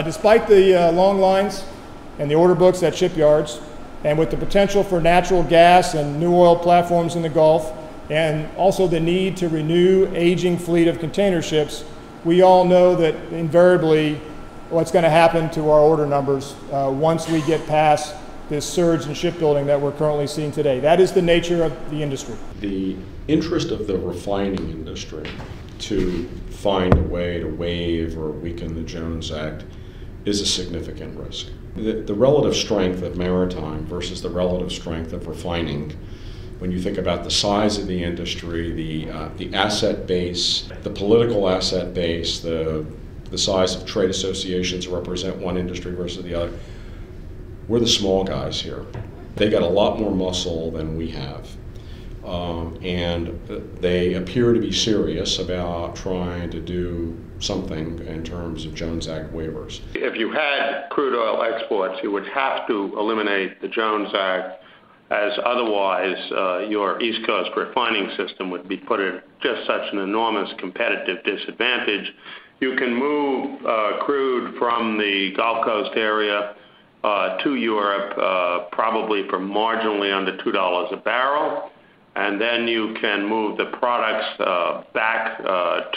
Despite the long lines and the order books at shipyards, and with the potential for natural gas and new oil platforms in the Gulf, and also the need to renew aging fleet of container ships, we all know that invariably what's going to happen to our order numbers once we get past this surge in shipbuilding that we're currently seeing today. That is the nature of the industry. The interest of the refining industry to find a way to waive or weaken the Jones Act is a significant risk. The relative strength of maritime versus the relative strength of refining, when you think about the size of the industry, the asset base, the political asset base, the size of trade associations that represent one industry versus the other, we're the small guys here. They got a lot more muscle than we have. And they appear to be serious about trying to do something in terms of Jones Act waivers. If you had crude oil exports, you would have to eliminate the Jones Act, as otherwise your East Coast refining system would be put at just such an enormous competitive disadvantage. You can move crude from the Gulf Coast area to Europe probably for marginally under $2 a barrel, and then you can move the products back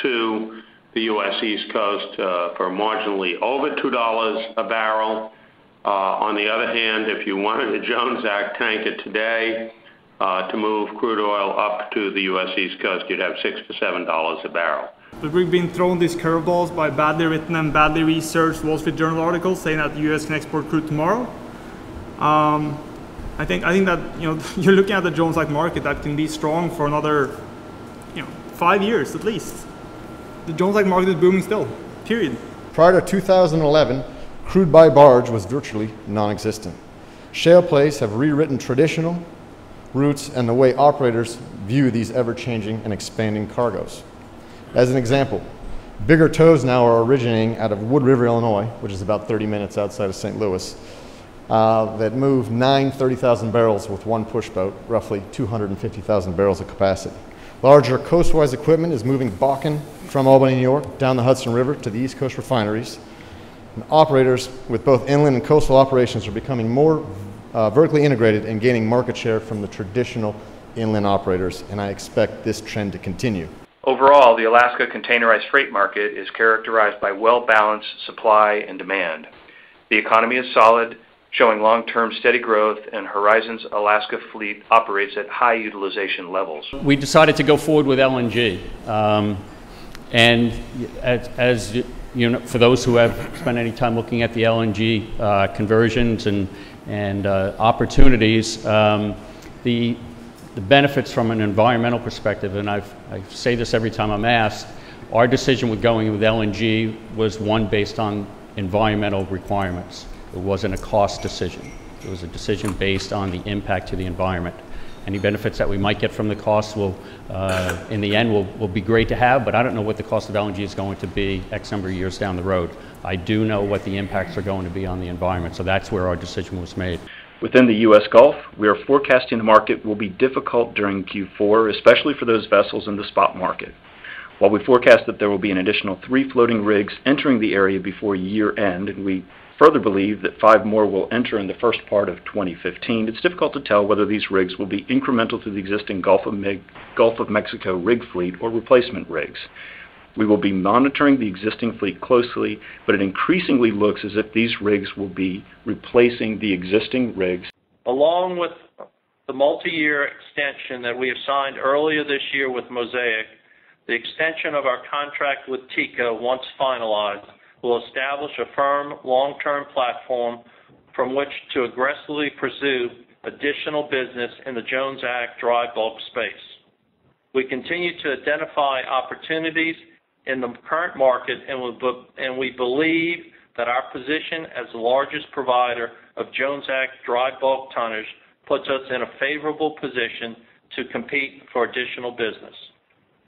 to the U.S. East Coast for marginally over $2 a barrel. On the other hand, if you wanted a Jones Act tanker today to move crude oil up to the U.S. East Coast, you'd have $6 to $7 a barrel. But we've been thrown these curveballs by badly written and badly researched Wall Street Journal articles saying that the U.S. can export crude tomorrow. I think that you're looking at the Jones Act market that can be strong for another 5 years at least. The Jones Act market is booming still. Period. Prior to 2011, crude by barge was virtually non-existent. Shale plays have rewritten traditional routes and the way operators view these ever-changing and expanding cargoes. As an example, bigger tows now are originating out of Wood River, Illinois, which is about 30 minutes outside of St. Louis, that move 9 30,000 barrels with one push boat, roughly 250,000 barrels of capacity. Larger coastwise equipment is moving Bakken from Albany, New York, down the Hudson River to the East Coast refineries. And operators with both inland and coastal operations are becoming more vertically integrated and gaining market share from the traditional inland operators, and I expect this trend to continue. Overall, the Alaska containerized freight market is characterized by well-balanced supply and demand. The economy is solid, showing long-term steady growth, and Horizon's Alaska fleet operates at high utilization levels. We decided to go forward with LNG, and as you know, for those who have spent any time looking at the LNG conversions and opportunities, the benefits from an environmental perspective, and I say this every time I'm asked, our decision with going with LNG was one based on environmental requirements. It wasn't a cost decision. It was a decision based on the impact to the environment. Any benefits that we might get from the cost will, in the end, will be great to have, but I don't know what the cost of LNG is going to be X number of years down the road. I do know what the impacts are going to be on the environment, so that's where our decision was made. Within the U.S. Gulf, we are forecasting the market will be difficult during Q4, especially for those vessels in the spot market. While we forecast that there will be an additional 3 floating rigs entering the area before year end, and we further believe that 5 more will enter in the first part of 2015, it's difficult to tell whether these rigs will be incremental to the existing Gulf of Mexico rig fleet or replacement rigs. We will be monitoring the existing fleet closely, but it increasingly looks as if these rigs will be replacing the existing rigs. Along with the multi-year extension that we have signed earlier this year with Mosaic, the extension of our contract with TICA, once finalized, will establish a firm long-term platform from which to aggressively pursue additional business in the Jones Act dry bulk space. We continue to identify opportunities in the current market, and we believe that our position as the largest provider of Jones Act dry bulk tonnage puts us in a favorable position to compete for additional business.